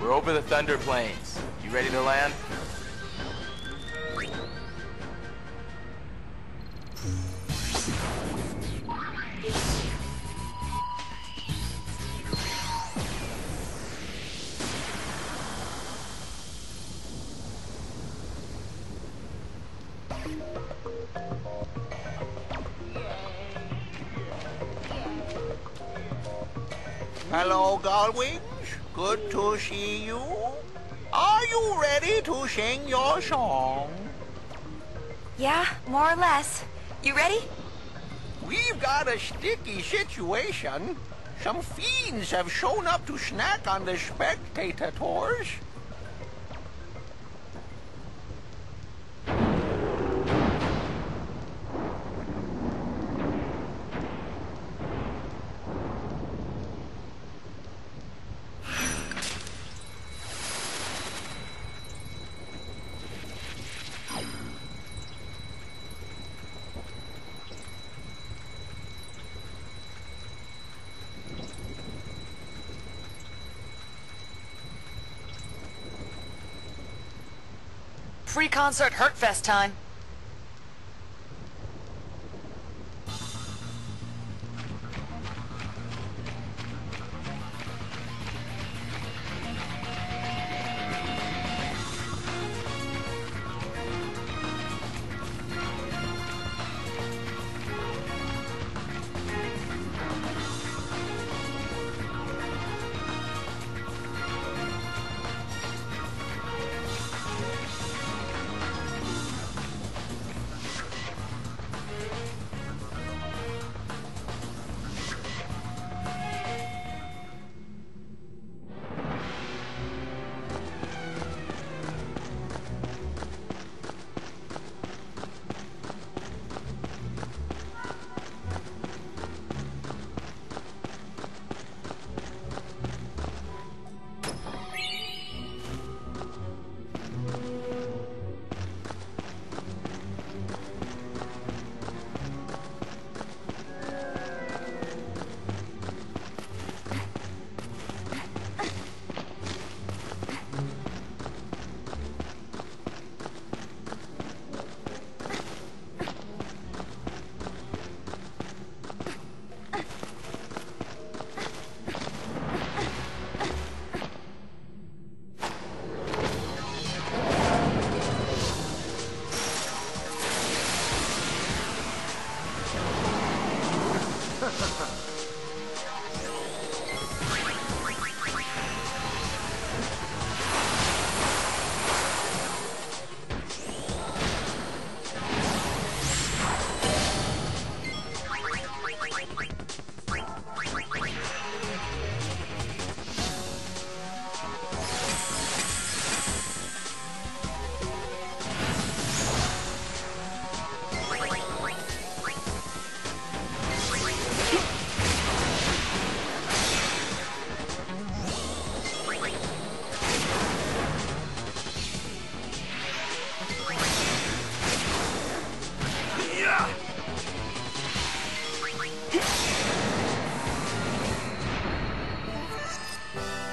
We're over the Thunder Plains. You ready to land? Hello, Gullwings. Good to see you. Are you ready to sing your song? Yeah, more or less. You ready? We've got a sticky situation. Some fiends have shown up to snack on the spectator tours. Free concert Hurtfest time.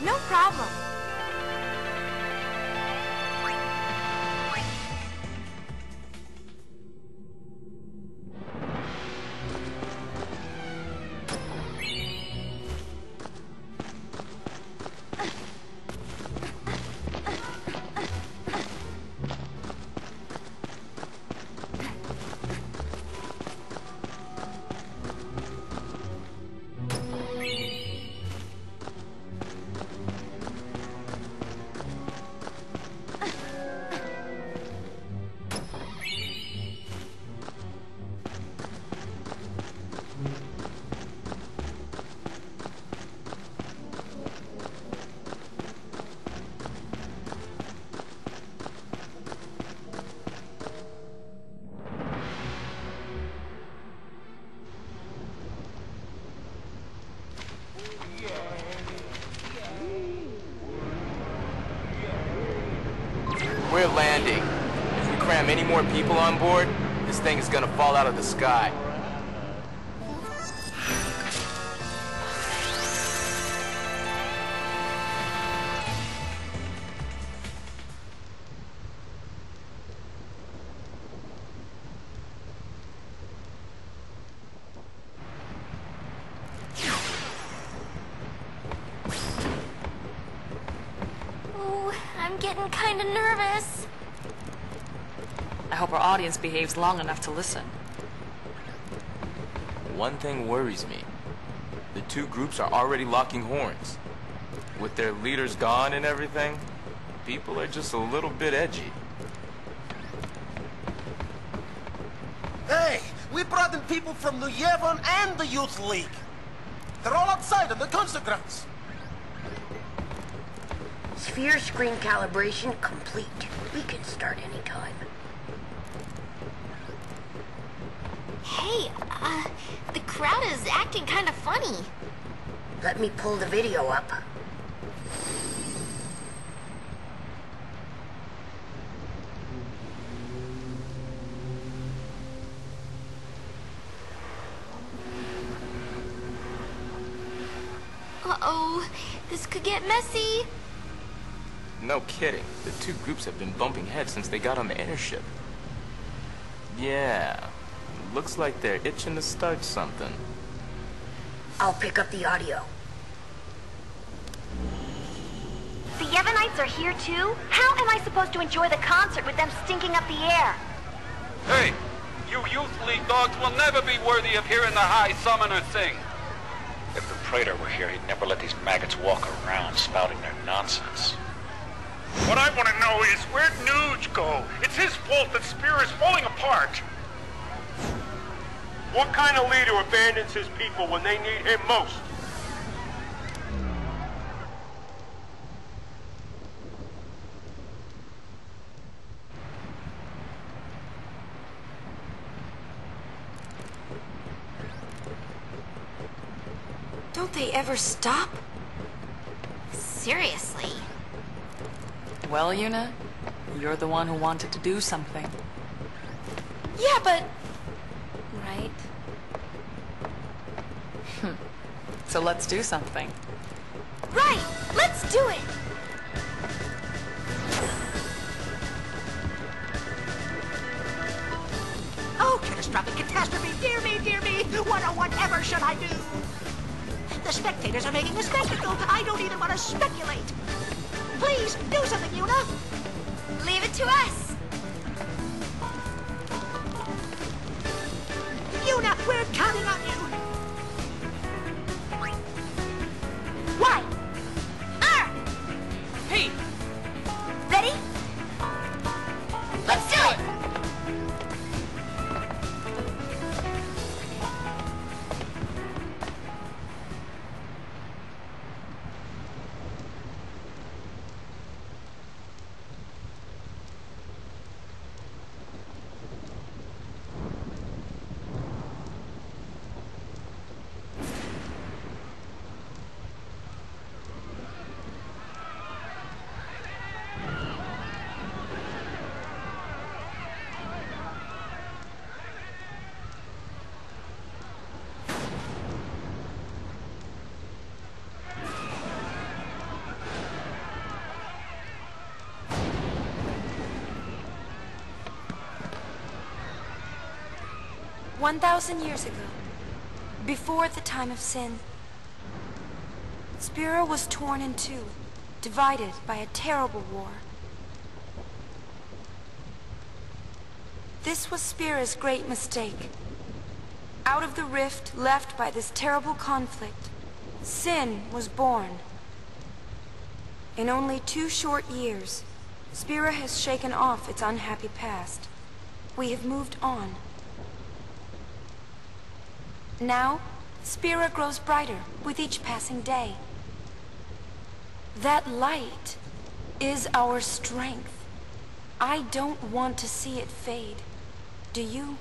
No problem. We're landing. If we cram any more people on board, this thing is gonna fall out of the sky. I'm getting kind of nervous. I hope our audience behaves long enough to listen. One thing worries me. The two groups are already locking horns. With their leaders gone and everything, people are just a little bit edgy. Hey, we brought in people from the Yevon and the Youth League. They're all outside in the concert grounds. Sphere screen calibration complete. We can start anytime. Hey, the crowd is acting kind of funny. Let me pull the video up. Uh-oh, this could get messy. No kidding. The two groups have been bumping heads since they got on the airship. Yeah. Looks like they're itching to start something. I'll pick up the audio. The Yevonites are here too? How am I supposed to enjoy the concert with them stinking up the air? Hey, you Youth League dogs will never be worthy of hearing the High Summoner sing. If the Praetor were here, he'd never let these maggots walk around spouting their nonsense. What I want to know is, where'd Nuge go? It's his fault that Spear is falling apart. What kind of leader abandons his people when they need him most? Don't they ever stop? Seriously? Well, Yuna, you're the one who wanted to do something. Yeah, but... Right. So let's do something. Right! Let's do it! Oh, catastrophic catastrophe! Dear me, dear me! What or whatever should I do? The spectators are making a spectacle. I don't even want to speculate. Please, do something, Yuna! Leave it to us! Yuna, we're counting on you! Why? Hey! Ready? Let's do it! "1,000 years ago, before the time of sin, Spira was torn in two, divided by a terrible war. This was Spira's great mistake. Out of the rift left by this terrible conflict, sin was born. In only 2 short years, Spira has shaken off its unhappy past. We have moved on. Now, Spira grows brighter with each passing day. That light is our strength. I don't want to see it fade. Do you?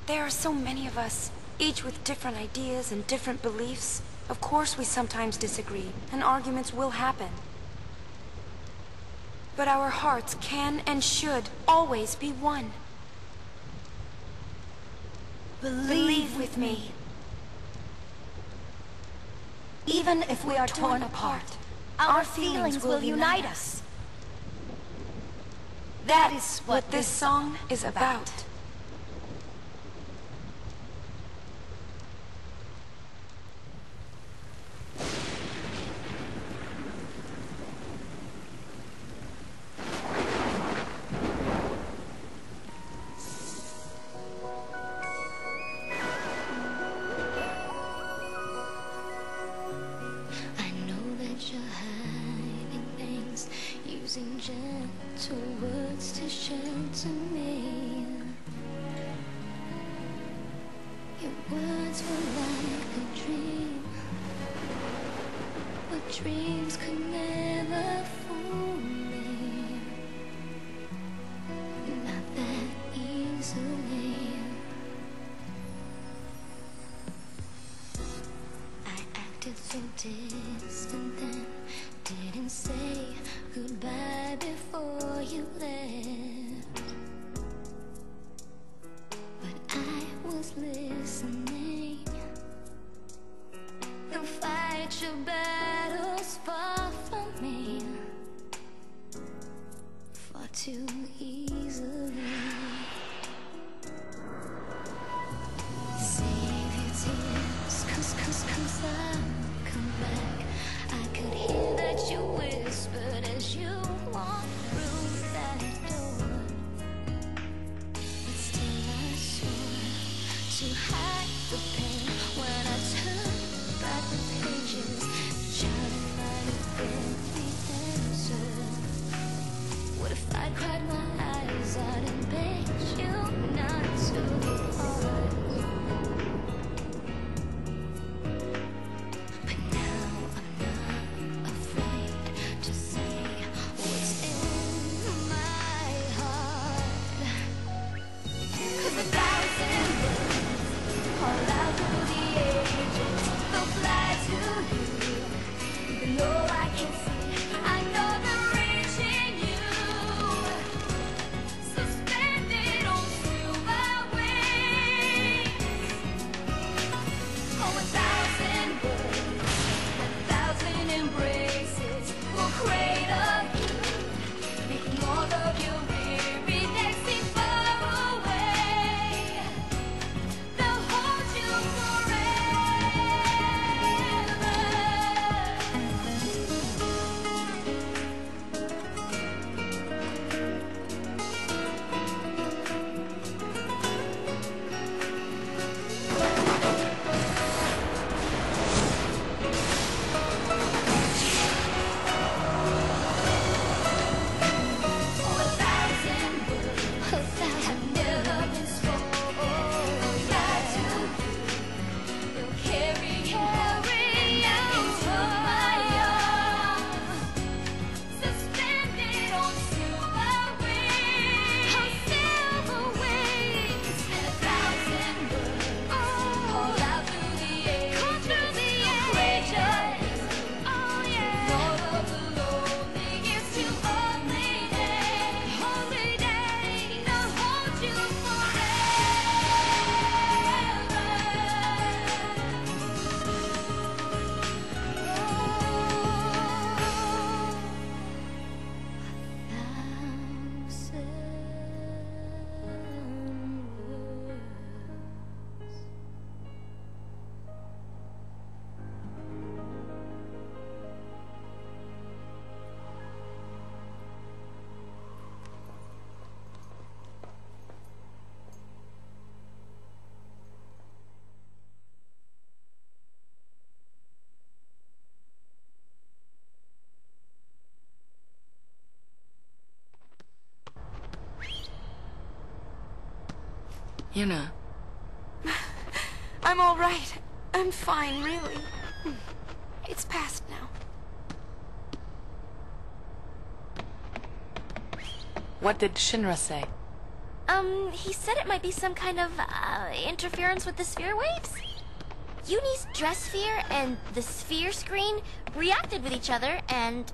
There are so many of us, each with different ideas and different beliefs. Of course we sometimes disagree, and arguments will happen. But our hearts can and should always be one. Believe with me. Even if we are torn apart, our feelings will unite us. That is what this song is about. dreams could never fool me, not that easily. I acted so distant then, didn't say goodbye before you left, but I was listening. You fight your battles far from me, far too easily. Save your tears, cause I'll come back. I could hear that you whispered as you walked through that door, but still I swore to hide the pain when I turned back the pages, trying to find every answer. What if I cried my eyes out and begged you not to depart? But now I'm not afraid to say what's in my heart. 'Cause 1,000 words all out through the ages will fly to you, even though I can't see. I know they're reaching you, suspended on silver wings. Oh, 1,000 words, 1,000 embraces will cradle you, making all of your weary days seem far away. They'll hold you forever. Oh, 1,000 words have never been spoken back to you. They'll carry you into my arms, suspended on silver wings. On silver wings. And 1,000 words call out through the ages. Courageous. Oh yeah. Lord of the loneliest to only day. Only day. They'll hold you Yuna, I'm all right. I'm fine, really. It's past now. what did Shinra say? He said it might be some kind of, interference with the sphere waves? Uni's dress sphere and the sphere screen reacted with each other, and,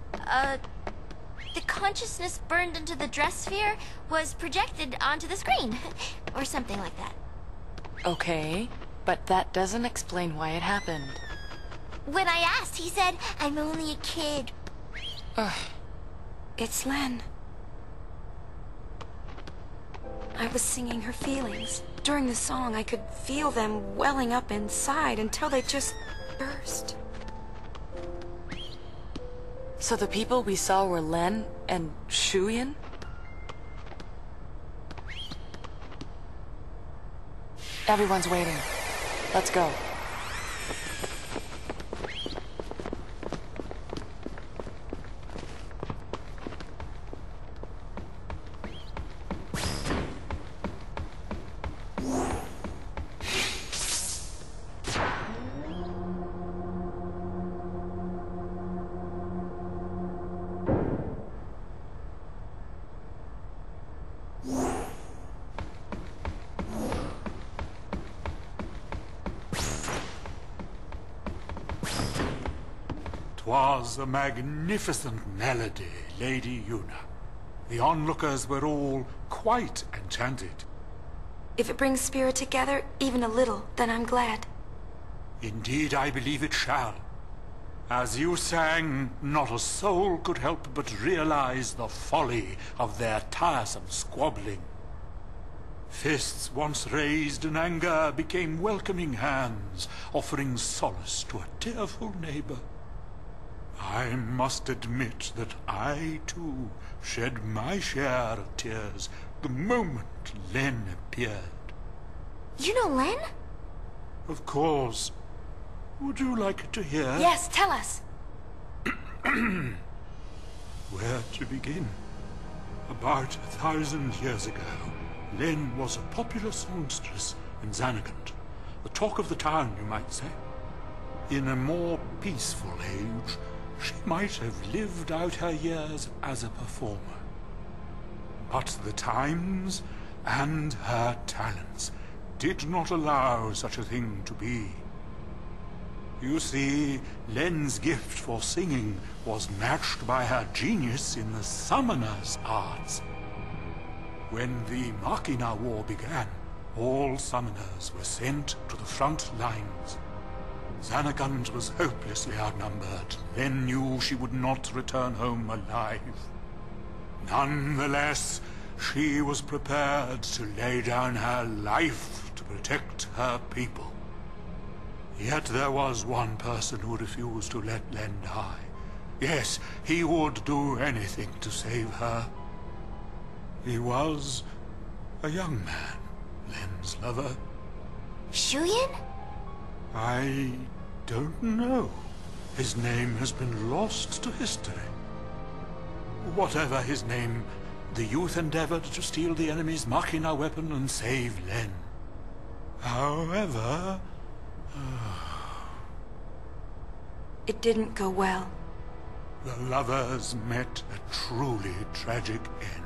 the consciousness burned into the dress sphere was projected onto the screen. Or something like that. Okay, but that doesn't explain why it happened. When I asked, he said, I'm only a kid. Ugh. It's Len. I was singing her feelings. During the song, I could feel them welling up inside until they just burst. So the people we saw were Len and Shuyin? Everyone's waiting. Let's go. 'Twas a magnificent melody, Lady Yuna. The onlookers were all quite enchanted. If it brings Spirit together, even a little, then I'm glad. Indeed, I believe it shall. As you sang, not a soul could help but realize the folly of their tiresome squabbling. Fists once raised in anger became welcoming hands, offering solace to a tearful neighbor. I must admit that I, too, shed my share of tears the moment Len appeared. You know Len? Of course. Would you like to hear? Yes, tell us. Where to begin? About 1,000 years ago, Len was a popular songstress in Xanagant. The talk of the town, you might say. In a more peaceful age, she might have lived out her years as a performer. But the times and her talents did not allow such a thing to be. You see, Len's gift for singing was matched by her genius in the summoner's arts. When the Machina War began, all summoners were sent to the front lines. Xanagant was hopelessly outnumbered. Len knew she would not return home alive. Nonetheless, she was prepared to lay down her life to protect her people. Yet there was one person who refused to let Len die. Yes, he would do anything to save her. He was a young man, Len's lover. Shuyin? I don't know. His name has been lost to history. Whatever his name, the youth endeavored to steal the enemy's Machina weapon and save Len. However... It didn't go well. the lovers met a truly tragic end.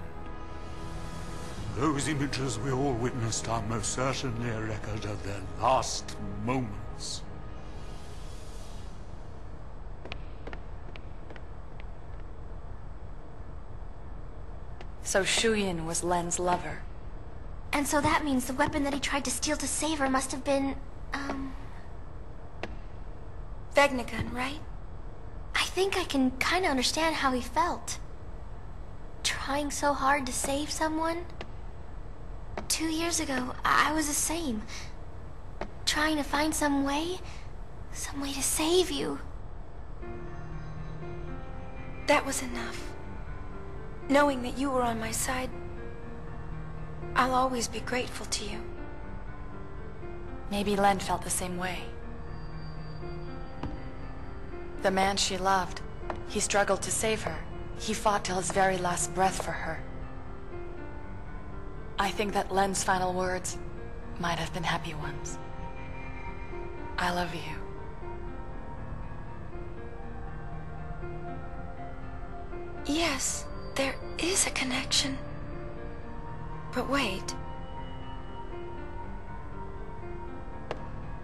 Those images we all witnessed are most certainly a record of their last moments. So Shuyin was Len's lover. And so that means the weapon that he tried to steal to save her must have been, Vegnagun, right? I think I can kinda understand how he felt. Trying so hard to save someone. 2 years ago, I was the same. Trying to find some way to save you. That was enough. Knowing that you were on my side, I'll always be grateful to you. Maybe Len felt the same way. The man she loved, he struggled to save her. He fought till his very last breath for her. I think that Len's final words might have been happy ones. I love you. Yes, there is a connection. But wait.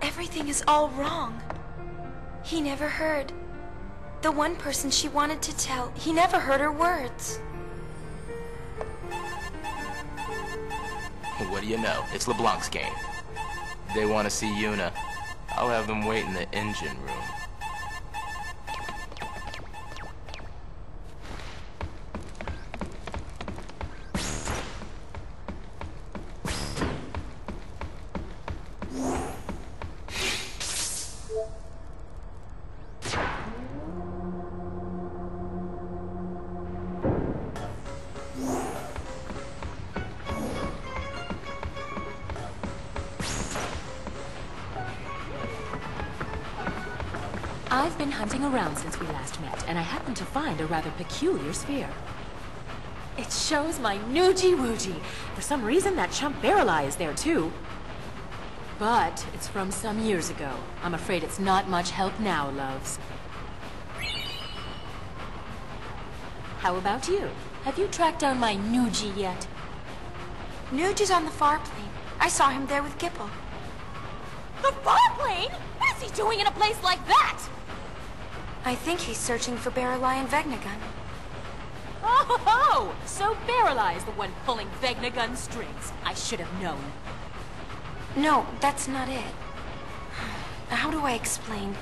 Everything is all wrong. He never heard. The one person she wanted to tell, he never heard her words. What do you know? It's LeBlanc's game. They want to see Yuna. I'll have them wait in the engine room. I've been hunting around since we last met, and I happened to find a rather peculiar sphere. It shows my Noogie-Woogie. For some reason, that chump Barrel Eye is there, too. But it's from some years ago. I'm afraid it's not much help now, loves. How about you? Have you tracked down my Noogie yet? Nuge is on the far plane. I saw him there with Gipple. The far plane? What is he doing in a place like that? I think he's searching for Barrelai and Vegnagun. Oh, so Barrelai is the one pulling Vegnagun strings. I should have known. No, that's not it. How do I explain?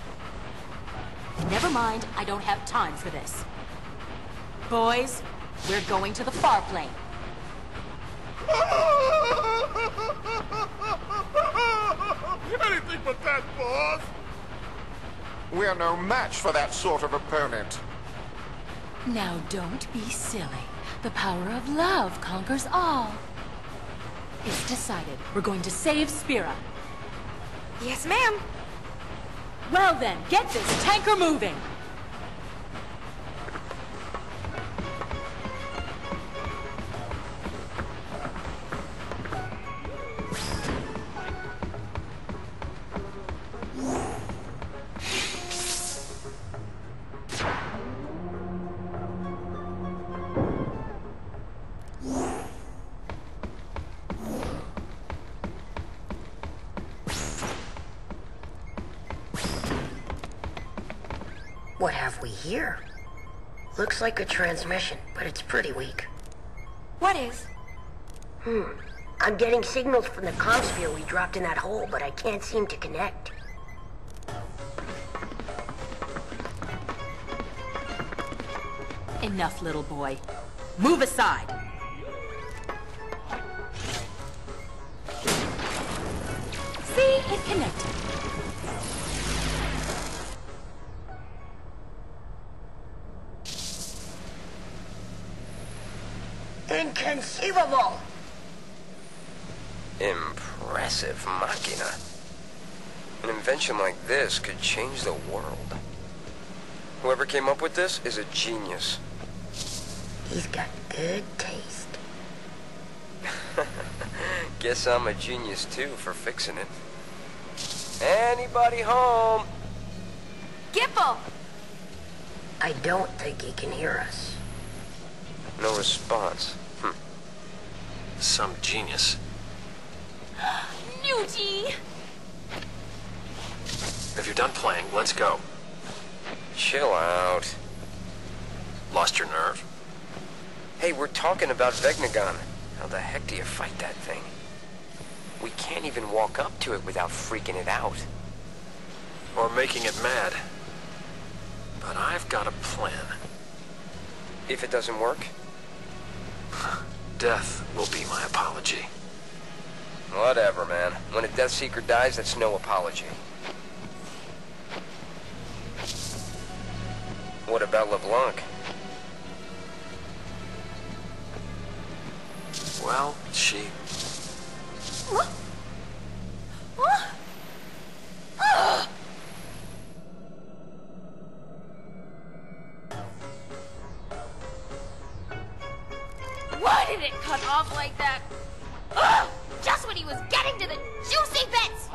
Never mind, I don't have time for this. Boys, we're going to the far plane. Anything but that, boss! We're no match for that sort of opponent. Now don't be silly. The power of love conquers all. It's decided. We're going to save Spira. Yes, ma'am. Well then, get this tanker moving! What have we here? Looks like a transmission, but it's pretty weak. What is? I'm getting signals from the comm sphere we dropped in that hole, but I can't seem to connect. Enough, little boy. Move aside! See? It connected. Inconceivable! Impressive machina. An invention like this could change the world. Whoever came up with this is a genius. He's got good taste. Guess I'm a genius too for fixing it. Anybody home? Gipple! I don't think he can hear us. No response. Some genius. Nuji! If you're done playing, let's go. Chill out. Lost your nerve? Hey, we're talking about Vegnagun. How the heck do you fight that thing? We can't even walk up to it without freaking it out. Or making it mad. But I've got a plan. If it doesn't work? Death will be my apology. Whatever, man. When a Death Seeker dies, that's no apology. What about LeBlanc? Well, she... Why did it cut off like that? Ugh! Just when he was getting to the juicy bits!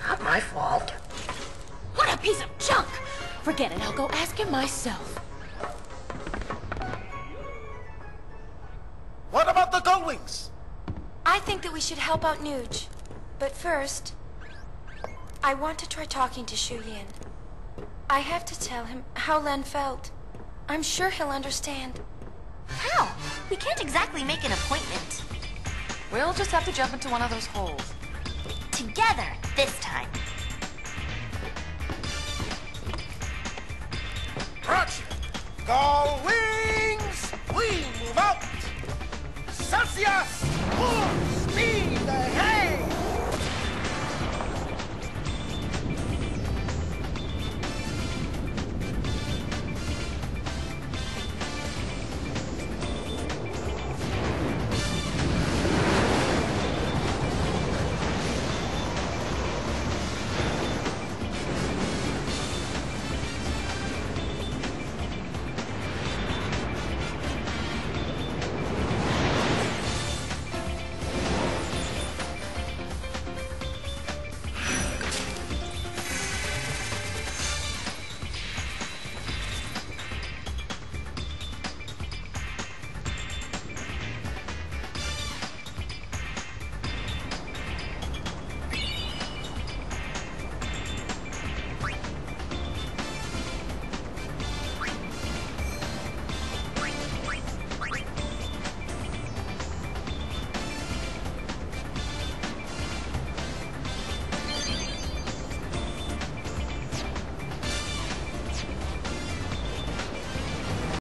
Not my fault. What a piece of junk! Forget it, I'll go ask him myself. What about the Gullwings? I think that we should help out Nuge. But first, I want to try talking to Shu Yin. I have to tell him how Len felt. I'm sure he'll understand. How? We can't exactly make an appointment. We'll just have to jump into one of those holes. Together, this time. Roger! Gullwings! We move out! Celsius!